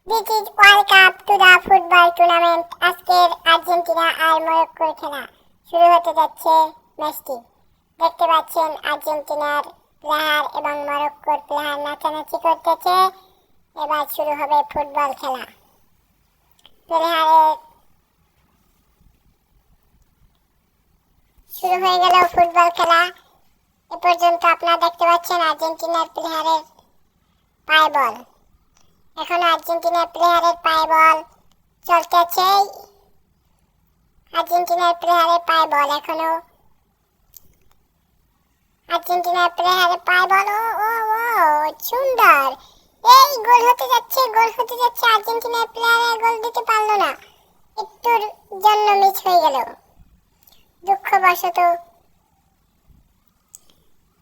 This is World Cup to the football tournament. আজকের Argentina আর মরক্কোর খেলা শুরু হতে যাচ্ছে ম্যাচটি। দেখতে পাচ্ছেন আর্জেন্টিনার প্লেয়ার এবং মরক্কোর প্লেয়ার নাচানাচি করতেছে। এবার শুরু হবে ফুটবল খেলা। প্লেয়ারের শুরু হয়ে গেল ফুটবল খেলা। এ পর্যন্ত আপনারা দেখতে পাচ্ছেন আর্জেন্টিনার প্লেয়ারের পায়ে বল। এখন আর্জেন্টিনার প্লেয়ারের পায়ে বল চলতেছে। আর্জেন্টিনার প্লেয়ারের পায়ে বল এখনো আর্জেন্টিনার প্লেয়ারের পায়ে বল। ও ও ও সুন্দর, এই গোল হতে যাচ্ছে, গোল হতে যাচ্ছে। আর্জেন্টিনার প্লেয়ার গোল দিতে পারলো না, একটুর জন্য মিস হয়ে গেল। দুঃখবশত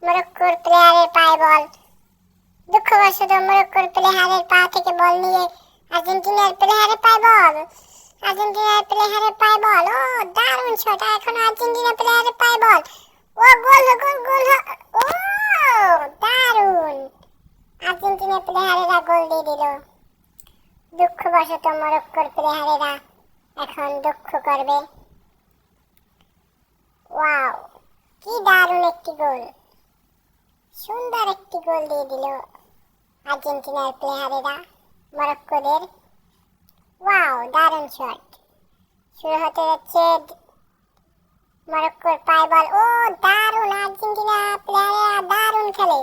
মরক্কোর প্লেয়ারের পায়ে বল। দুঃখবশত মরক্কোর প্লেয়ারের পা থেকে বল নিয়ে আর্জেন্টিনার প্লেয়ারের পায়ে বল। আর্জেন্টিনার প্লেয়ারের পায়ে বল। ও দারুণ শট। এখন আর্জেন্টিনা প্লেয়ারের পায়ে বল। ও গোল গোল গোল। ও দারুণ, আর্জেন্টিনা প্লেয়ারেরা গোল দিয়ে দিল। দুঃখবশত মরক্কোর প্লেয়ারেরা এখন দুঃখ করবে। ওয়াও, কি দারুণ একটি গোল, সুন্দর একটি গোল দিয়ে দিল আর্জেন্টিনার প্লেয়ারেরা মরক্কোদের। ওয়াও, দারুণ শট। শুরু হতে যাচ্ছে মরক্কোর পায়ে বল। ও দারুণ, আর্জেন্টিনা প্লেয়ারেরা দারুণ খেলে।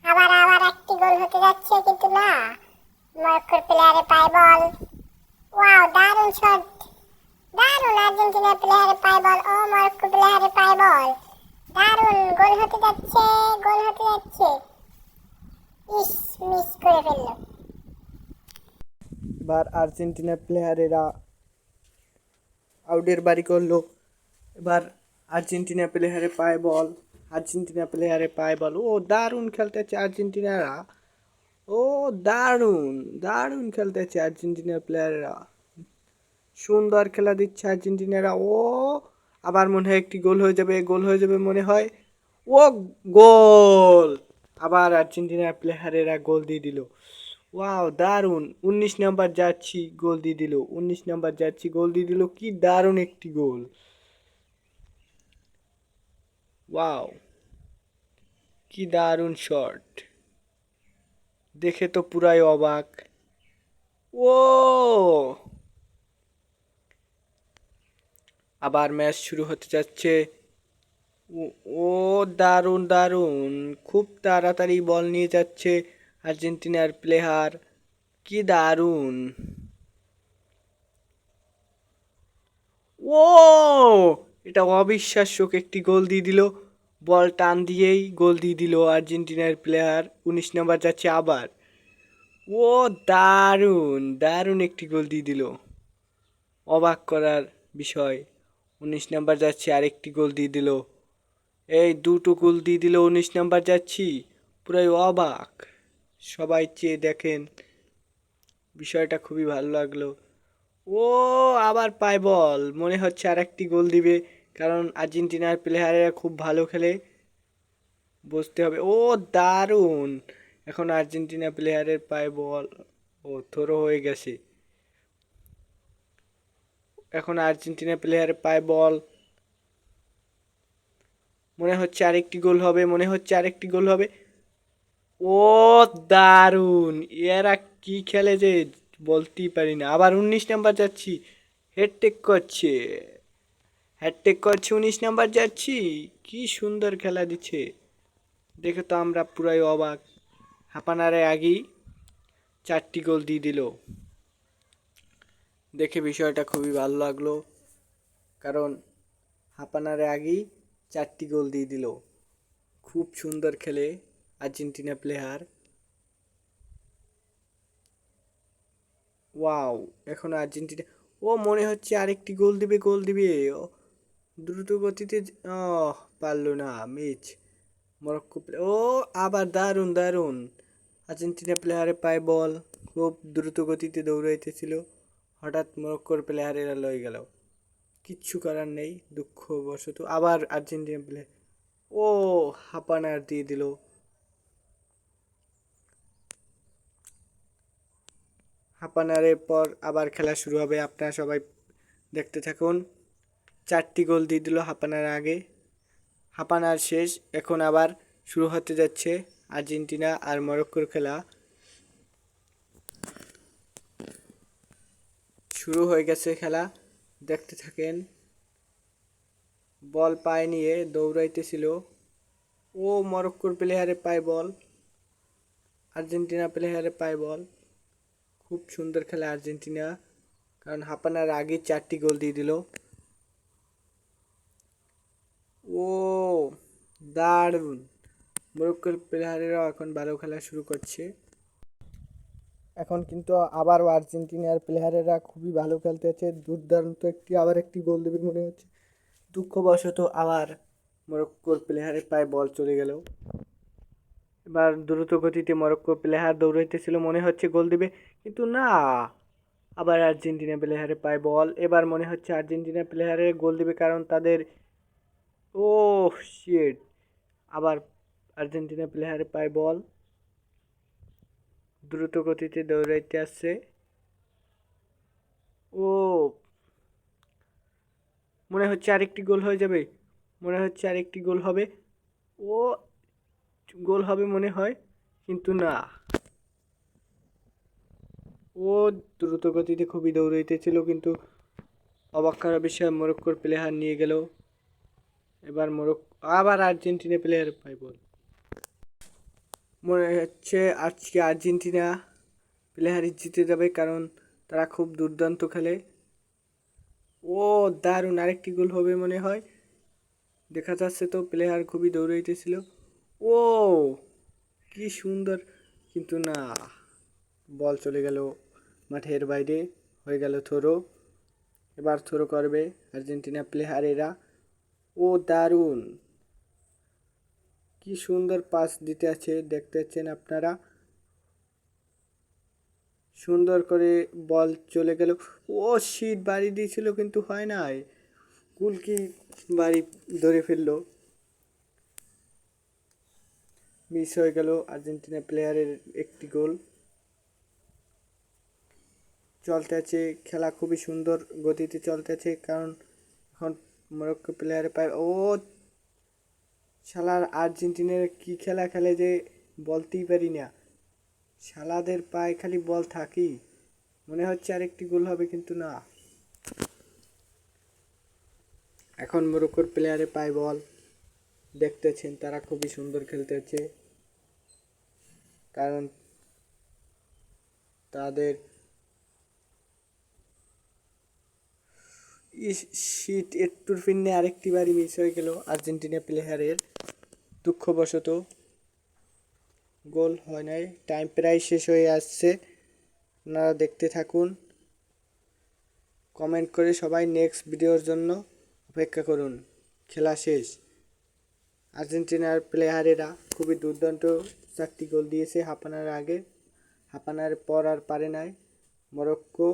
আবার আবার একটি গোল হতে যাচ্ছে, কিন্তু না, মরক্কোর প্লেয়ারের পায়ে বল। ওয়াও, দারুণ শট, দারুণ। আর্জেন্টিনা প্লেয়ারের পায়ে বল। ও মরক্কো প্লেয়ারের পায়ে বল। দারুণ, গোল হতে যাচ্ছে, গোল হতে যাচ্ছে। ইস, মিস করে ফেলল। এবার আর্জেন্টিনা প্লেয়ারেরা আউটের বাড়ি করলো। এবার আর্জেন্টিনা প্লেয়ারের পায়ে বল। আর্জেন্টিনা প্লেয়ারের পায়ে বল। ও দারুণ খেলতেছে আর্জেন্টিনারা। ও দারুণ দারুণ খেলতেছে আর্জেন্টিনার প্লেয়াররা। সুন্দর খেলা দিচ্ছে আর্জেন্টিনারা। ও আবার মনে হয় একটি গোল হয়ে যাবে, গোল হয়ে যাবে মনে হয়। ও গোল! আবার আর্জেন্টিনার প্লেয়ারেরা গোল দিয়ে দিল। ওয়াও, দারুণ। 19 নাম্বার জার্সি গোল দিয়ে দিল। 19 নাম্বার জার্সি গোল দিয়ে দিল। কি দারুণ একটি গোল! ওয়াও, কি দারুণ শট! দেখে তো পুরাই অবাক। ও আবার ম্যাচ শুরু হতে যাচ্ছে। ও দারুণ দারুণ, খুব তাড়াতাড়ি বল নিয়ে যাচ্ছে আর্জেন্টিনার প্লেয়ার। কি দারুণ! ও এটা অবিশ্বাস্য একটি গোল দিয়ে দিল। বল টান দিয়েই গোল দিয়ে দিল আর্জেন্টিনার প্লেয়ার। 19 নাম্বার যাচ্ছে আবার। ও দারুণ দারুণ একটি গোল দিয়ে দিল। অবাক করার বিষয়, 19 নাম্বার যাচ্ছে আরেকটি গোল দিয়ে দিল। এই দুটো গোল দিয়ে দিল 19 নাম্বার যাচ্ছি। পুরাই অবাক, সবাই চেয়ে দেখেন। বিষয়টা খুবই ভালো লাগলো। ও আবার পায় বল, মনে হচ্ছে আরেকটি গোল দিবে, কারণ আর্জেন্টিনার প্লেয়ারেরা খুব ভালো খেলে, বুঝতে হবে। ও দারুণ! এখন আর্জেন্টিনা প্লেয়ারের পায়ে বল। ও থ্রো হয়ে গেছে। এখন আর্জেন্টিনা প্লেয়ারের পায়ে বল। মনে হচ্ছে আরেকটি গোল হবে, মনে হচ্ছে আরেকটি গোল হবে। ও দারুণ! এরা কি খেলে যে বলতেই পারি না। আবার 19 নাম্বার যাচ্ছি হেডটেক করছে, হ্যাটট্রিক করছে 19 নাম্বার যাচ্ছি। কি সুন্দর খেলা দিচ্ছে, দেখে তো আমরা পুরাই অবাক। হাঁপানারে আগেই 4টি গোল দিয়ে দিল। দেখে বিষয়টা খুবই ভালো লাগলো, কারণ হাঁপানারে আগেই 4টি গোল দিয়ে দিল। খুব সুন্দর খেলে আর্জেন্টিনা প্লেয়ার। ওয়াও, এখন আর্জেন্টিনা, ও মনে হচ্ছে আরেকটি গোল দিবে, গোল দিবে। ও দ্রুত গতিতে, পারলো না, মিচ। মরক্কো ও আবার দারুণ দারুণ, আর্জেন্টিনা প্লেয়ারের পায়ে বল। খুব দ্রুত গতিতে দৌড়াইতেছিল, হঠাৎ মরক্কোর প্লেয়ারেরা লয়ে গেল। কিচ্ছু করার নেই, দুঃখবশত। আবার আর্জেন্টিনা প্লেয়ার, ও হাঁপানার দিয়ে দিল। হাফ অ্যান আওয়ারের পর আবার খেলা শুরু হবে, আপনারা সবাই দেখতে থাকুন। 4টি গোল দিয়ে দিল হাফ অ্যান আওয়ার আগে। হাফ অ্যান আওয়ার শেষ, এখন আবার শুরু হতে যাচ্ছে আর্জেন্টিনা আর মরক্কোর খেলা। শুরু হয়ে গেছে খেলা, দেখতে থাকেন। বল পায়ে নিয়ে দৌড়াইতেছিল, ও মরক্কোর প্লেয়ারে পায় বল, আর্জেন্টিনা প্লেয়ারে পায় বল। খুব সুন্দর খেলা আর্জেন্টিনা, কারণ হাফ অ্যান আওয়ার আগে 4টি গোল দিয়ে দিল। ও দারুণ, মরক্কোর প্লেয়ারেরাও এখন ভালো খেলা শুরু করছে। এখন কিন্তু আবারও আর্জেন্টিনার প্লেয়ারেরা খুবই ভালো খেলতেছে, দুর্দান্ত একটি গোল দেবে মনে হচ্ছে। দুঃখবশত আবার মরক্কোর প্লেয়ারের পায়ে বল চলে গেল। এবার দ্রুত গতিতে মরক্কোর প্লেয়ার দৌড়াইতেছিল, মনে হচ্ছে গোল দিবে, কিন্তু না, আবার আর্জেন্টিনা প্লেয়ারের পায়ে বল। এবার মনে হচ্ছে আর্জেন্টিনা প্লেয়ারের গোল দিবে, কারণ তাদের ও শিট, আবার আর্জেন্টিনা প্লেয়ারের পায়ে বল। দ্রুত গতিতে দৌড়াইতে আসছে, ও মনে হচ্ছে আরেকটি গোল হয়ে যাবে, মনে হচ্ছে আরেকটি গোল হবে, ও গোল হবে মনে হয়, কিন্তু না, ও দ্রুত গতিতে খুবই দৌড়াইতেছিল, কিন্তু অবাক করার বিষয় মরক্কোর প্লেয়ার নিয়ে গেল। এবার আবার আর্জেন্টিনা প্লেয়ার পাই বল। মনে হচ্ছে আজকে আর্জেন্টিনা প্লেয়ারই জিতে যাবে, কারণ তারা খুব দুর্দান্ত খেলে। ও দারুণ, আরেকটি গোল হবে মনে হয়, দেখা যাচ্ছে তো প্লেয়ার খুবই দৌড়াইতেছিল, ও কি সুন্দর, কিন্তু না, বল চলে গেল মাঠের বাইরে, হয়ে গেল থ্রো। এবার থ্রো করবে আর্জেন্টিনা প্লেয়ারেরা। ও দারুণ, কি সুন্দর পাস দিতে আছে, দেখতে পাচ্ছেন আপনারা, সুন্দর করে বল চলে গেল, ও শিট বাড়ি দিয়েছিল কিন্তু হয় নাই, গোলকি বাড়ি ধরে ফেললো, মিস হয়ে গেল আর্জেন্টিনা প্লেয়ারের একটি গোল। চলতে আছে খেলা, খুবই সুন্দর গতিতে চলতে আছে, কারণ এখন মরক্কো প্লেয়ারে পায়, ও শালার আর্জেন্টিনার কি খেলা খেলে যে বলতেই পারি না, শালাদের পায়ে খালি বল থাকি, মনে হচ্ছে আরেকটি গোল হবে, কিন্তু না, এখন মরক্কোর প্লেয়ারে পায় বল, দেখতেছেন তারা খুবই সুন্দর খেলতেছে, কারণ তাদের শীত একটুর ফিরনে আরেকটি বাড়ি মিস হয়ে গেল আর্জেন্টিনা প্লেয়ারের, দুঃখবশত গোল হয় নাই। টাইম প্রায় শেষ হয়ে আসছে, আপনারা দেখতে থাকুন, কমেন্ট করে সবাই নেক্সট ভিডিওর জন্য অপেক্ষা করুন। খেলা শেষ, আর্জেন্টিনার প্লেয়ারেরা খুবই দুর্দান্ত 4টি গোল দিয়েছে হাফ অ্যান আওয়ার আগে, হাফ অ্যান আওয়ার পর আর পারে নাই মরক্কো।